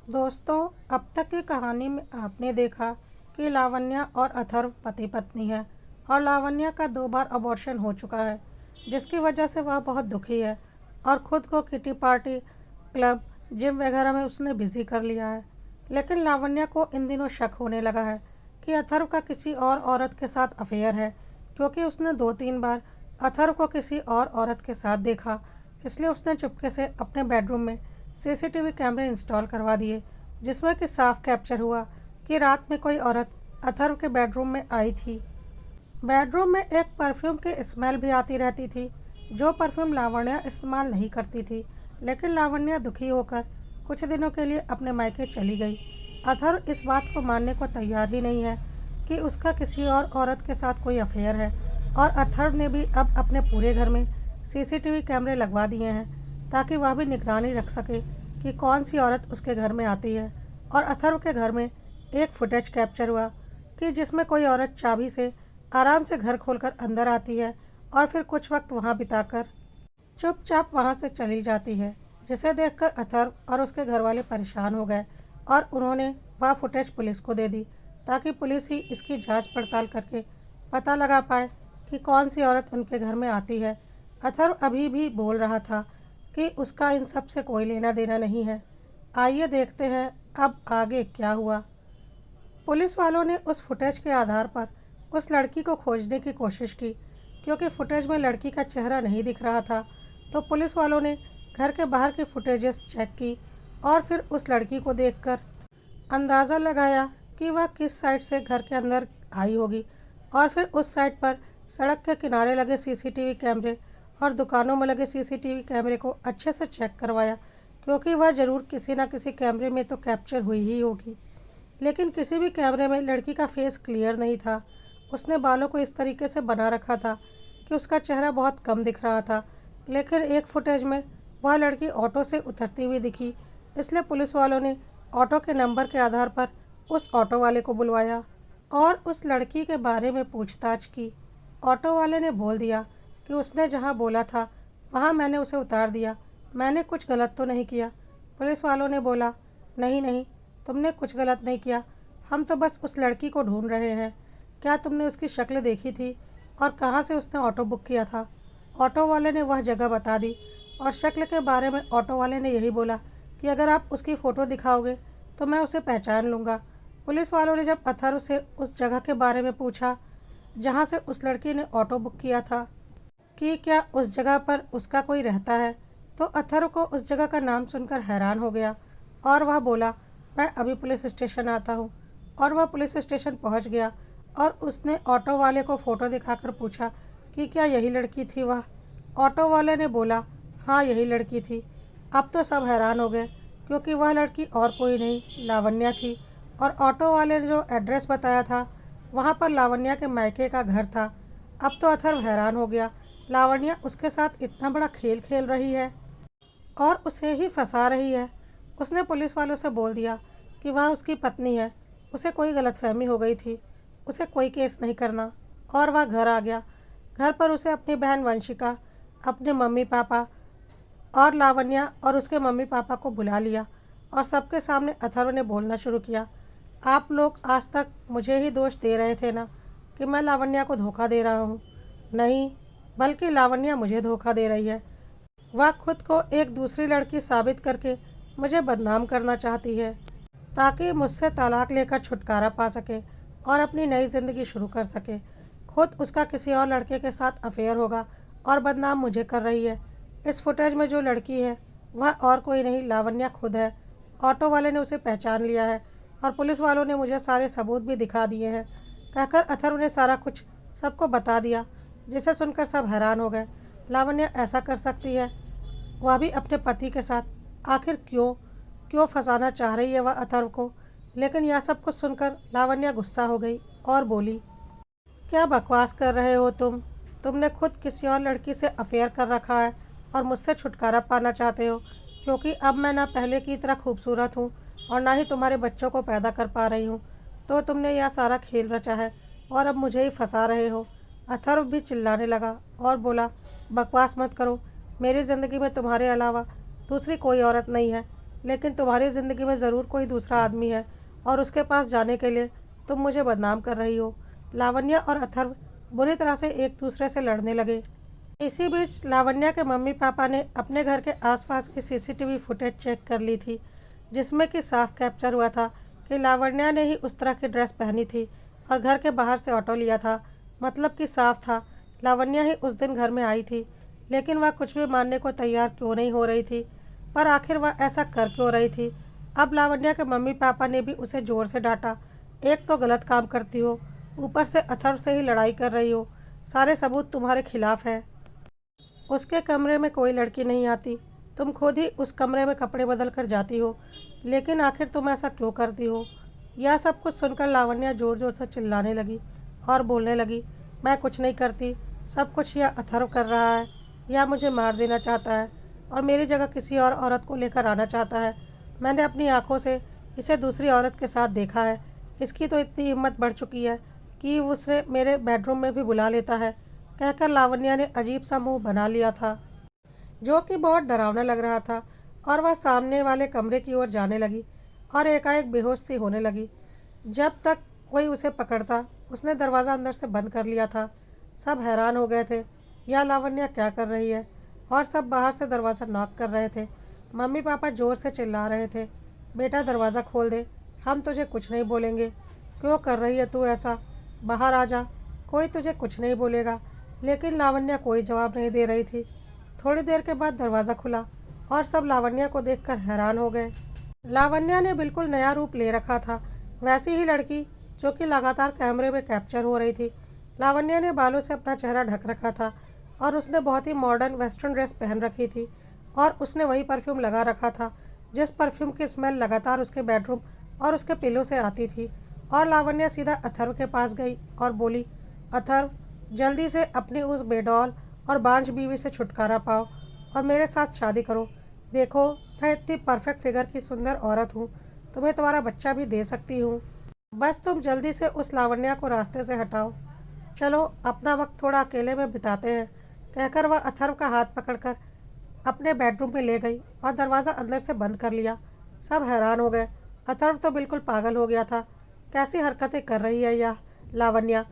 दोस्तों, अब तक की कहानी में आपने देखा कि लावण्या और अथर्व पति पत्नी है और लावण्या का 2 बार अबॉर्शन हो चुका है, जिसकी वजह से वह बहुत दुखी है और ख़ुद को किटी पार्टी, क्लब, जिम वगैरह में उसने बिजी कर लिया है। लेकिन लावण्या को इन दिनों शक होने लगा है कि अथर्व का किसी और औरत के साथ अफेयर है, क्योंकि उसने 2-3 बार अथर्व को किसी और औरत के साथ देखा। इसलिए उसने चुपके से अपने बेडरूम में सीसीटीवी कैमरे इंस्टॉल करवा दिए, जिसमें कि साफ कैप्चर हुआ कि रात में कोई औरत अथर्व के बेडरूम में आई थी। बेडरूम में एक परफ्यूम की स्मेल भी आती रहती थी, जो परफ्यूम लावण्या इस्तेमाल नहीं करती थी। लेकिन लावण्या दुखी होकर कुछ दिनों के लिए अपने मायके चली गई। अथर्व इस बात को मानने को तैयार ही नहीं है कि उसका किसी और औरत के साथ कोई अफेयर है, और अथर्व ने भी अब अपने पूरे घर में सीसीटीवी कैमरे लगवा दिए हैं ताकि वह भी निगरानी रख सके कि कौन सी औरत उसके घर में आती है। और अथर्व के घर में एक फुटेज कैप्चर हुआ कि जिसमें कोई औरत चाबी से आराम से घर खोलकर अंदर आती है और फिर कुछ वक्त वहां बिताकर चुपचाप वहां से चली जाती है, जिसे देखकर अथर्व और उसके घर वाले परेशान हो गए और उन्होंने वह फुटेज पुलिस को दे दी ताकि पुलिस ही इसकी जांच पड़ताल करके पता लगा पाए कि कौन सी औरत उनके घर में आती है। अथर्व अभी भी बोल रहा था कि उसका इन सब से कोई लेना देना नहीं है। आइए देखते हैं अब आगे क्या हुआ। पुलिस वालों ने उस फुटेज के आधार पर उस लड़की को खोजने की कोशिश की, क्योंकि फुटेज में लड़की का चेहरा नहीं दिख रहा था। तो पुलिस वालों ने घर के बाहर की फुटेजेस चेक की और फिर उस लड़की को देखकर अंदाज़ा लगाया कि वह किस साइड से घर के अंदर आई होगी, और फिर उस साइड पर सड़क के किनारे लगे सीसीटीवी कैमरे और दुकानों में लगे सीसीटीवी कैमरे को अच्छे से चेक करवाया, क्योंकि वह ज़रूर किसी न किसी कैमरे में तो कैप्चर हुई ही होगी। लेकिन किसी भी कैमरे में लड़की का फेस क्लियर नहीं था। उसने बालों को इस तरीके से बना रखा था कि उसका चेहरा बहुत कम दिख रहा था। लेकिन एक फुटेज में वह लड़की ऑटो से उतरती हुई दिखी, इसलिए पुलिस वालों ने ऑटो के नंबर के आधार पर उस ऑटो वाले को बुलवाया और उस लड़की के बारे में पूछताछ की। ऑटो वाले ने बोल दिया कि उसने जहां बोला था वहां मैंने उसे उतार दिया, मैंने कुछ गलत तो नहीं किया। पुलिस वालों ने बोला, नहीं नहीं, तुमने कुछ गलत नहीं किया, हम तो बस उस लड़की को ढूंढ रहे हैं। क्या तुमने उसकी शक्ल देखी थी और कहाँ से उसने ऑटो बुक किया था? ऑटो वाले ने वह जगह बता दी, और शक्ल के बारे में ऑटो वाले ने यही बोला कि अगर आप उसकी फ़ोटो दिखाओगे तो मैं उसे पहचान लूँगा। पुलिस वालों ने जब अथर्व से उस जगह के बारे में पूछा जहाँ से उस लड़की ने ऑटो बुक किया था कि क्या उस जगह पर उसका कोई रहता है, तो अथर्व को उस जगह का नाम सुनकर हैरान हो गया और वह बोला, मैं अभी पुलिस स्टेशन आता हूँ। और वह पुलिस स्टेशन पहुँच गया और उसने ऑटो वाले को फ़ोटो दिखाकर पूछा कि क्या यही लड़की थी वह। ऑटो वाले ने बोला, हाँ यही लड़की थी। अब तो सब हैरान हो गए, क्योंकि वह लड़की और कोई नहीं, लावण्या थी। और ऑटो वाले ने जो एड्रेस बताया था वहाँ पर लावण्या के मायके का घर था। अब तो अथर्व हैरान हो गया, लावण्या उसके साथ इतना बड़ा खेल खेल रही है और उसे ही फंसा रही है। उसने पुलिस वालों से बोल दिया कि वह उसकी पत्नी है, उसे कोई गलतफहमी हो गई थी, उसे कोई केस नहीं करना, और वह घर आ गया। घर पर उसे अपनी बहन वंशिका, अपने मम्मी पापा और लावण्या और उसके मम्मी पापा को बुला लिया और सबके सामने अथर्व ने बोलना शुरू किया, आप लोग आज तक मुझे ही दोष दे रहे थे ना कि मैं लावण्या को धोखा दे रहा हूँ। नहीं, बल्कि लावण्या मुझे धोखा दे रही है। वह खुद को एक दूसरी लड़की साबित करके मुझे बदनाम करना चाहती है ताकि मुझसे तलाक लेकर छुटकारा पा सके और अपनी नई ज़िंदगी शुरू कर सके। खुद उसका किसी और लड़के के साथ अफेयर होगा और बदनाम मुझे कर रही है। इस फुटेज में जो लड़की है वह और कोई नहीं, लावण्या खुद है। ऑटो वाले ने उसे पहचान लिया है और पुलिस वालों ने मुझे सारे सबूत भी दिखा दिए हैं। कहकर अथर्व ने सारा कुछ सबको बता दिया, जिसे सुनकर सब हैरान हो गए। लावण्या ऐसा कर सकती है, वह भी अपने पति के साथ। आखिर क्यों क्यों फंसाना चाह रही है वह अथर्व को? लेकिन यह सब कुछ सुनकर लावण्या गुस्सा हो गई और बोली, क्या बकवास कर रहे हो तुम? तुमने खुद किसी और लड़की से अफेयर कर रखा है और मुझसे छुटकारा पाना चाहते हो, क्योंकि अब मैं ना पहले की तरह खूबसूरत हूँ और ना ही तुम्हारे बच्चों को पैदा कर पा रही हूँ। तो तुमने यह सारा खेल रचा है और अब मुझे ही फंसा रहे हो। अथर्व भी चिल्लाने लगा और बोला, बकवास मत करो, मेरी ज़िंदगी में तुम्हारे अलावा दूसरी कोई औरत नहीं है। लेकिन तुम्हारी ज़िंदगी में ज़रूर कोई दूसरा आदमी है और उसके पास जाने के लिए तुम मुझे बदनाम कर रही हो। लावण्या और अथर्व बुरी तरह से एक दूसरे से लड़ने लगे। इसी बीच लावण्या के मम्मी पापा ने अपने घर के आसपास की सीसीटीवी फुटेज चेक कर ली थी, जिसमें कि साफ कैप्चर हुआ था कि लावण्या ने ही उस तरह की ड्रेस पहनी थी और घर के बाहर से ऑटो लिया था। मतलब कि साफ था लावण्या ही उस दिन घर में आई थी। लेकिन वह कुछ भी मानने को तैयार क्यों नहीं हो रही थी। पर आखिर वह ऐसा कर क्यों रही थी। अब लावण्या के मम्मी पापा ने भी उसे ज़ोर से डांटा। एक तो गलत काम करती हो, ऊपर से अथर्व से ही लड़ाई कर रही हो। सारे सबूत तुम्हारे खिलाफ है। उसके कमरे में कोई लड़की नहीं आती। तुम खुद ही उस कमरे में कपड़े बदल कर जाती हो। लेकिन आखिर तुम ऐसा क्यों करती हो। यह सब कुछ सुनकर लावण्या ज़ोर ज़ोर से चिल्लाने लगी और बोलने लगी, मैं कुछ नहीं करती। सब कुछ यह अथर्व कर रहा है। यह मुझे मार देना चाहता है और मेरी जगह किसी और औरत को लेकर आना चाहता है। मैंने अपनी आंखों से इसे दूसरी औरत के साथ देखा है। इसकी तो इतनी हिम्मत बढ़ चुकी है कि उसे मेरे बेडरूम में भी बुला लेता है। कहकर लावण्या ने अजीब सा मुंह बना लिया था, जो कि बहुत डरावना लग रहा था। और वह सामने वाले कमरे की ओर जाने लगी और एकाएक बेहोश सी होने लगी। जब तक कोई उसे पकड़ता, उसने दरवाज़ा अंदर से बंद कर लिया था। सब हैरान हो गए थे, यह लावण्या क्या कर रही है। और सब बाहर से दरवाज़ा नॉक कर रहे थे। मम्मी पापा ज़ोर से चिल्ला रहे थे, बेटा दरवाज़ा खोल दे, हम तुझे कुछ नहीं बोलेंगे। क्यों कर रही है तू ऐसा, बाहर आ जा, कोई तुझे कुछ नहीं बोलेगा। लेकिन लावण्या कोई जवाब नहीं दे रही थी। थोड़ी देर के बाद दरवाज़ा खुला और सब लावण्या को देखकर हैरान हो गए। लावण्या ने बिल्कुल नया रूप ले रखा था, वैसी ही लड़की जो कि लगातार कैमरे में कैप्चर हो रही थी। लावण्या ने बालों से अपना चेहरा ढक रखा था और उसने बहुत ही मॉडर्न वेस्टर्न ड्रेस पहन रखी थी और उसने वही परफ्यूम लगा रखा था जिस परफ्यूम की स्मेल लगातार उसके बेडरूम और उसके पिलो से आती थी। और लावण्या सीधा अथर्व के पास गई और बोली, अथर्व, जल्दी से अपनी उस बेडौल और बांझ बीवी से छुटकारा पाओ और मेरे साथ शादी करो। देखो, मैं इतनी परफेक्ट फिगर की सुंदर औरत हूँ, तुम्हें तुम्हारा बच्चा भी दे सकती हूँ। बस तुम जल्दी से उस लावण्या को रास्ते से हटाओ। चलो अपना वक्त थोड़ा अकेले में बिताते हैं। कहकर वह अथर्व का हाथ पकड़कर अपने बेडरूम में ले गई और दरवाज़ा अंदर से बंद कर लिया। सब हैरान हो गए। अथर्व तो बिल्कुल पागल हो गया था। कैसी हरकतें कर रही है यह लावण्या।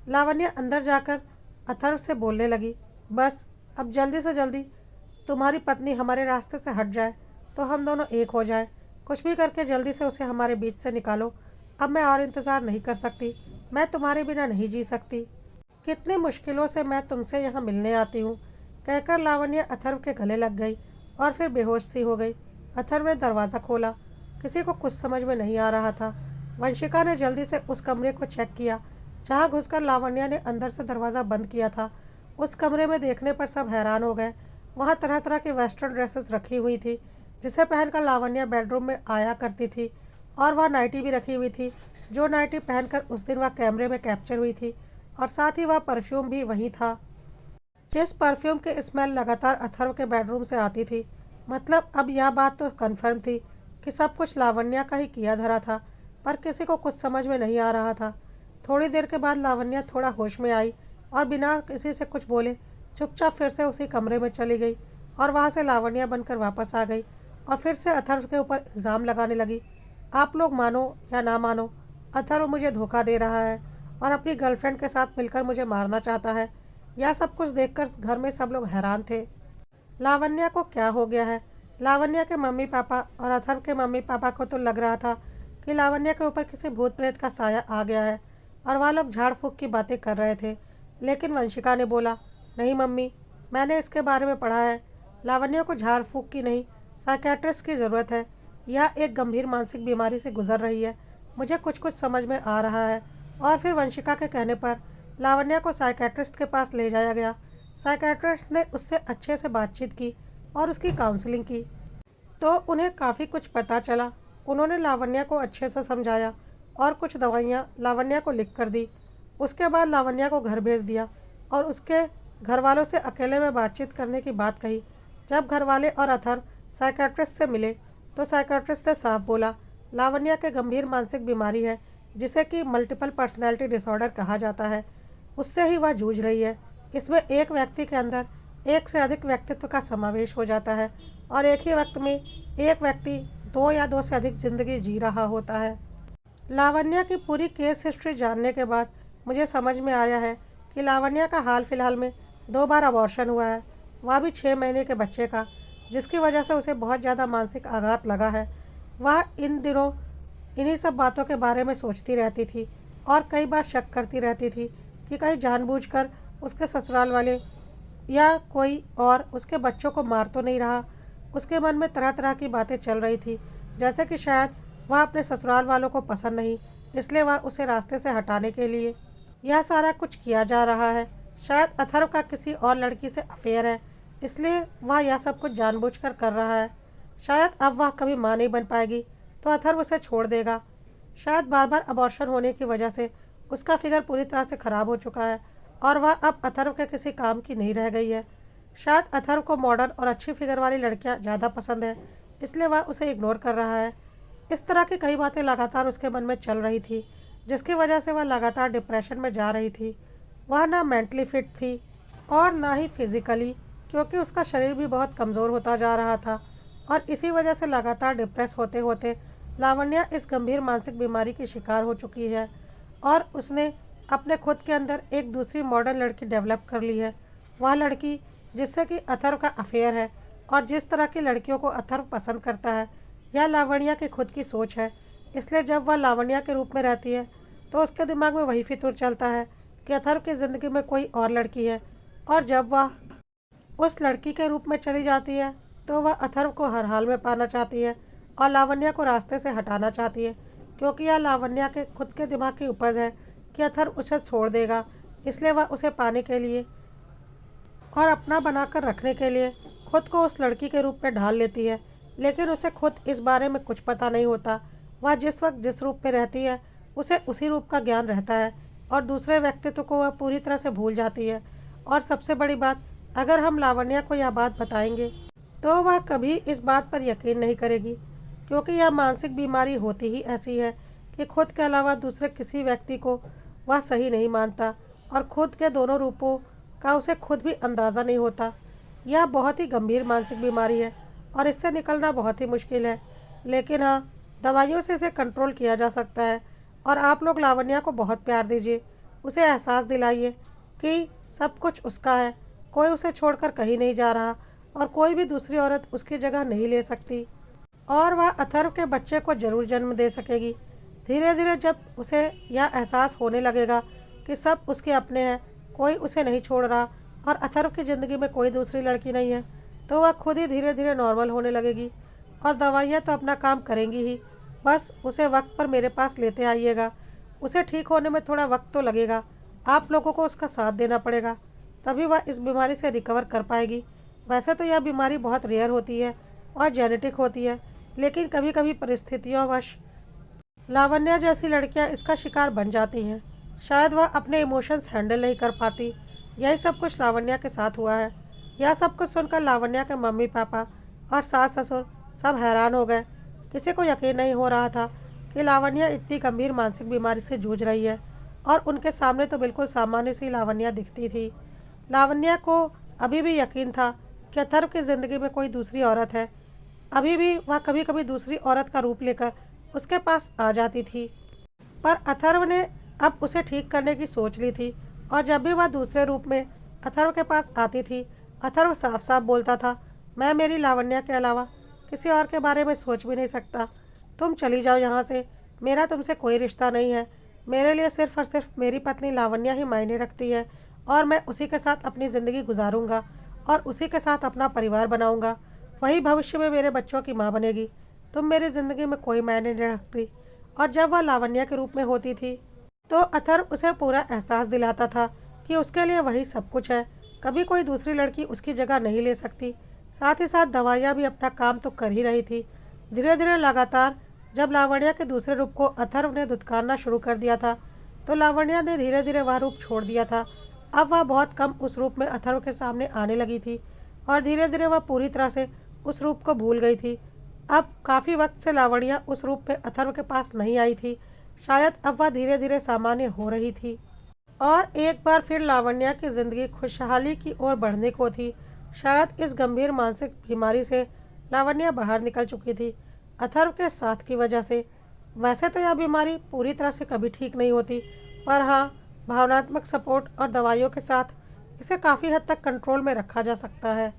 लावण्या अंदर जाकर अथर्व से बोलने लगी, बस अब जल्दी से जल्दी तुम्हारी पत्नी हमारे रास्ते से हट जाए तो हम दोनों एक हो जाएं। कुछ भी करके जल्दी से उसे हमारे बीच से निकालो। अब मैं और इंतज़ार नहीं कर सकती। मैं तुम्हारे बिना नहीं जी सकती। कितनी मुश्किलों से मैं तुमसे यहाँ मिलने आती हूँ। कहकर लावण्या अथर्व के गले लग गई और फिर बेहोश सी हो गई। अथर्व ने दरवाज़ा खोला। किसी को कुछ समझ में नहीं आ रहा था। वंशिका ने जल्दी से उस कमरे को चेक किया जहाँ घुसकर लावण्या ने अंदर से दरवाज़ा बंद किया था। उस कमरे में देखने पर सब हैरान हो गए। वहाँ तरह तरह की वेस्टर्न ड्रेसेस रखी हुई थी जिसे पहनकर लावण्या बेडरूम में आया करती थी। और वह नाइटी भी रखी हुई थी जो नाइटी पहनकर उस दिन वह कैमरे में कैप्चर हुई थी। और साथ ही वह परफ्यूम भी वही था जिस परफ्यूम की स्मेल लगातार अथर्व के बेडरूम से आती थी। मतलब अब यह बात तो कन्फर्म थी कि सब कुछ लावण्या का ही किया धरा था, पर किसी को कुछ समझ में नहीं आ रहा था। थोड़ी देर के बाद लावण्या थोड़ा होश में आई और बिना किसी से कुछ बोले चुपचाप फिर से उसी कमरे में चली गई और वहाँ से लावण्या बनकर वापस आ गई और फिर से अथर्व के ऊपर इल्ज़ाम लगाने लगी। आप लोग मानो या ना मानो, अथर्व मुझे धोखा दे रहा है और अपनी गर्लफ्रेंड के साथ मिलकर मुझे मारना चाहता है। यह सब कुछ देखकर घर में सब लोग हैरान थे। लावण्या को क्या हो गया है। लावण्या के मम्मी पापा और अथर्व के मम्मी पापा को तो लग रहा था कि लावण्या के ऊपर किसी भूत प्रेत का साया आ गया है और वह लोग झाड़ फूक की बातें कर रहे थे। लेकिन वंशिका ने बोला, नहीं मम्मी, मैंने इसके बारे में पढ़ा है। लावण्या को झाड़ फूक की नहीं, साइकेट्रिस्ट की ज़रूरत है। यह एक गंभीर मानसिक बीमारी से गुजर रही है। मुझे कुछ कुछ समझ में आ रहा है। और फिर वंशिका के कहने पर लावण्या को साइकेट्रिस्ट के पास ले जाया गया। साइकेट्रिस्ट ने उससे अच्छे से बातचीत की और उसकी काउंसलिंग की तो उन्हें काफ़ी कुछ पता चला। उन्होंने लावण्या को अच्छे से समझाया और कुछ दवाइयाँ लावण्या को लिख कर दी। उसके बाद लावण्या को घर भेज दिया और उसके घर वालों से अकेले में बातचीत करने की बात कही। जब घर वाले और अथर्व साइकेट्रिस्ट से मिले तो साइकेट्रिस्ट ने साफ बोला, लावण्या के गंभीर मानसिक बीमारी है जिसे कि मल्टीपल पर्सनैलिटी डिसऑर्डर कहा जाता है। उससे ही वह जूझ रही है। इसमें एक व्यक्ति के अंदर एक से अधिक व्यक्तित्व का समावेश हो जाता है और एक ही वक्त में एक व्यक्ति दो या दो से अधिक जिंदगी जी रहा होता है। लावण्या की पूरी केस हिस्ट्री जानने के बाद मुझे समझ में आया है कि लावण्या का हाल फिलहाल में 2 बार अबॉर्शन हुआ है, वह भी 6 महीने के बच्चे का, जिसकी वजह से उसे बहुत ज़्यादा मानसिक आघात लगा है। वह इन दिनों इन्हीं सब बातों के बारे में सोचती रहती थी और कई बार शक करती रहती थी कि कहीं जानबूझकर उसके ससुराल वाले या कोई और उसके बच्चों को मार तो नहीं रहा। उसके मन में तरह तरह की बातें चल रही थी, जैसे कि शायद वह अपने ससुराल वालों को पसंद नहीं, इसलिए वह उसे रास्ते से हटाने के लिए यह सारा कुछ किया जा रहा है। शायद अथर्व का किसी और लड़की से अफेयर है, इसलिए वह यह सब कुछ जानबूझकर कर रहा है। शायद अब वह कभी माँ नहीं बन पाएगी तो अथर्व उसे छोड़ देगा। शायद बार बार अबॉर्शन होने की वजह से उसका फिगर पूरी तरह से ख़राब हो चुका है और वह अब अथर्व के किसी काम की नहीं रह गई है। शायद अथर्व को मॉडर्न और अच्छी फिगर वाली लड़कियां ज़्यादा पसंद है, इसलिए वह उसे इग्नोर कर रहा है। इस तरह की कई बातें लगातार उसके मन में चल रही थी, जिसकी वजह से वह लगातार डिप्रेशन में जा रही थी। वह ना मेंटली फिट थी और ना ही फिजिकली, क्योंकि उसका शरीर भी बहुत कमज़ोर होता जा रहा था और इसी वजह से लगातार डिप्रेस होते होते लावण्या इस गंभीर मानसिक बीमारी की शिकार हो चुकी है और उसने अपने खुद के अंदर एक दूसरी मॉडर्न लड़की डेवलप कर ली है। वह लड़की जिससे कि अथर्व का अफेयर है और जिस तरह की लड़कियों को अथर्व पसंद करता है, यह लावण्या की खुद की सोच है। इसलिए जब वह लावण्या के रूप में रहती है तो उसके दिमाग में वही फितूर चलता है कि अथर्व की ज़िंदगी में कोई और लड़की है, और जब वह उस लड़की के रूप में चली जाती है तो वह अथर्व को हर हाल में पाना चाहती है और लावण्या को रास्ते से हटाना चाहती है, क्योंकि यह लावण्या के खुद के दिमाग की उपज है कि अथर्व उसे छोड़ देगा। इसलिए वह उसे पाने के लिए और अपना बनाकर रखने के लिए खुद को उस लड़की के रूप में ढाल लेती है, लेकिन उसे खुद इस बारे में कुछ पता नहीं होता। वह जिस वक्त जिस रूप में रहती है उसे उसी रूप का ज्ञान रहता है और दूसरे व्यक्तित्व को वह पूरी तरह से भूल जाती है। और सबसे बड़ी बात, अगर हम लावण्या को यह बात बताएंगे तो वह कभी इस बात पर यकीन नहीं करेगी, क्योंकि यह मानसिक बीमारी होती ही ऐसी है कि खुद के अलावा दूसरे किसी व्यक्ति को वह सही नहीं मानता और खुद के दोनों रूपों का उसे खुद भी अंदाज़ा नहीं होता। यह बहुत ही गंभीर मानसिक बीमारी है और इससे निकलना बहुत ही मुश्किल है, लेकिन हाँ, दवाइयों से इसे कंट्रोल किया जा सकता है। और आप लोग लावण्या को बहुत प्यार दीजिए, उसे एहसास दिलाइए कि सब कुछ उसका है, कोई उसे छोड़कर कहीं नहीं जा रहा और कोई भी दूसरी औरत उसकी जगह नहीं ले सकती और वह अथर्व के बच्चे को जरूर जन्म दे सकेगी। धीरे धीरे जब उसे यह एहसास होने लगेगा कि सब उसके अपने हैं, कोई उसे नहीं छोड़ रहा और अथर्व की ज़िंदगी में कोई दूसरी लड़की नहीं है, तो वह खुद ही धीरे धीरे नॉर्मल होने लगेगी। और दवाइयाँ तो अपना काम करेंगी ही, बस उसे वक्त पर मेरे पास लेते आइएगा। उसे ठीक होने में थोड़ा वक्त तो लगेगा, आप लोगों को उसका साथ देना पड़ेगा, तभी वह इस बीमारी से रिकवर कर पाएगी। वैसे तो यह बीमारी बहुत रेयर होती है और जेनेटिक होती है, लेकिन कभी कभी परिस्थितियों वश लावण्या जैसी लड़कियां इसका शिकार बन जाती हैं। शायद वह अपने इमोशंस हैंडल नहीं कर पाती। यही सब कुछ लावण्या के साथ हुआ है। यह सब कुछ सुनकर लावण्या के मम्मी पापा और सास ससुर सब हैरान हो गए। किसी को यकीन नहीं हो रहा था कि लावण्या इतनी गंभीर मानसिक बीमारी से जूझ रही है और उनके सामने तो बिल्कुल सामान्य सी लावण्या दिखती थी। लावण्या को अभी भी यकीन था कि अथर्व की ज़िंदगी में कोई दूसरी औरत है। अभी भी वह कभी कभी दूसरी औरत का रूप लेकर उसके पास आ जाती थी, पर अथर्व ने अब उसे ठीक करने की सोच ली थी और जब भी वह दूसरे रूप में अथर्व के पास आती थी, अथर्व साफ साफ बोलता था, मैं मेरी लावण्या के अलावा किसी और के बारे में सोच भी नहीं सकता। तुम चली जाओ यहाँ से, मेरा तुमसे कोई रिश्ता नहीं है। मेरे लिए सिर्फ और सिर्फ मेरी पत्नी लावण्या ही मायने रखती है और मैं उसी के साथ अपनी ज़िंदगी गुजारूंगा और उसी के साथ अपना परिवार बनाऊंगा। वही भविष्य में मेरे बच्चों की माँ बनेगी। तुम मेरी ज़िंदगी में कोई मायने नहीं रखती। और जब वह लावण्या के रूप में होती थी तो अथर्व उसे पूरा एहसास दिलाता था कि उसके लिए वही सब कुछ है, कभी कोई दूसरी लड़की उसकी जगह नहीं ले सकती। साथ ही साथ दवाइयाँ भी अपना काम तो कर ही रही थी। धीरे धीरे लगातार जब लावण्या के दूसरे रूप को अथर्व ने दुत्कारना शुरू कर दिया था तो लावण्या ने धीरे धीरे वह रूप छोड़ दिया था। अब वह बहुत कम उस रूप में अथर्व के सामने आने लगी थी और धीरे धीरे वह पूरी तरह से उस रूप को भूल गई थी। अब काफ़ी वक्त से लावण्या उस रूप में अथर्व के पास नहीं आई थी। शायद अब वह धीरे धीरे सामान्य हो रही थी और एक बार फिर लावण्या की ज़िंदगी खुशहाली की ओर बढ़ने को थी। शायद इस गंभीर मानसिक बीमारी से लावण्या बाहर निकल चुकी थी, अथर्व के साथ की वजह से। वैसे तो यह बीमारी पूरी तरह से कभी ठीक नहीं होती, पर हाँ, भावनात्मक सपोर्ट और दवाइयों के साथ इसे काफ़ी हद तक कंट्रोल में रखा जा सकता है।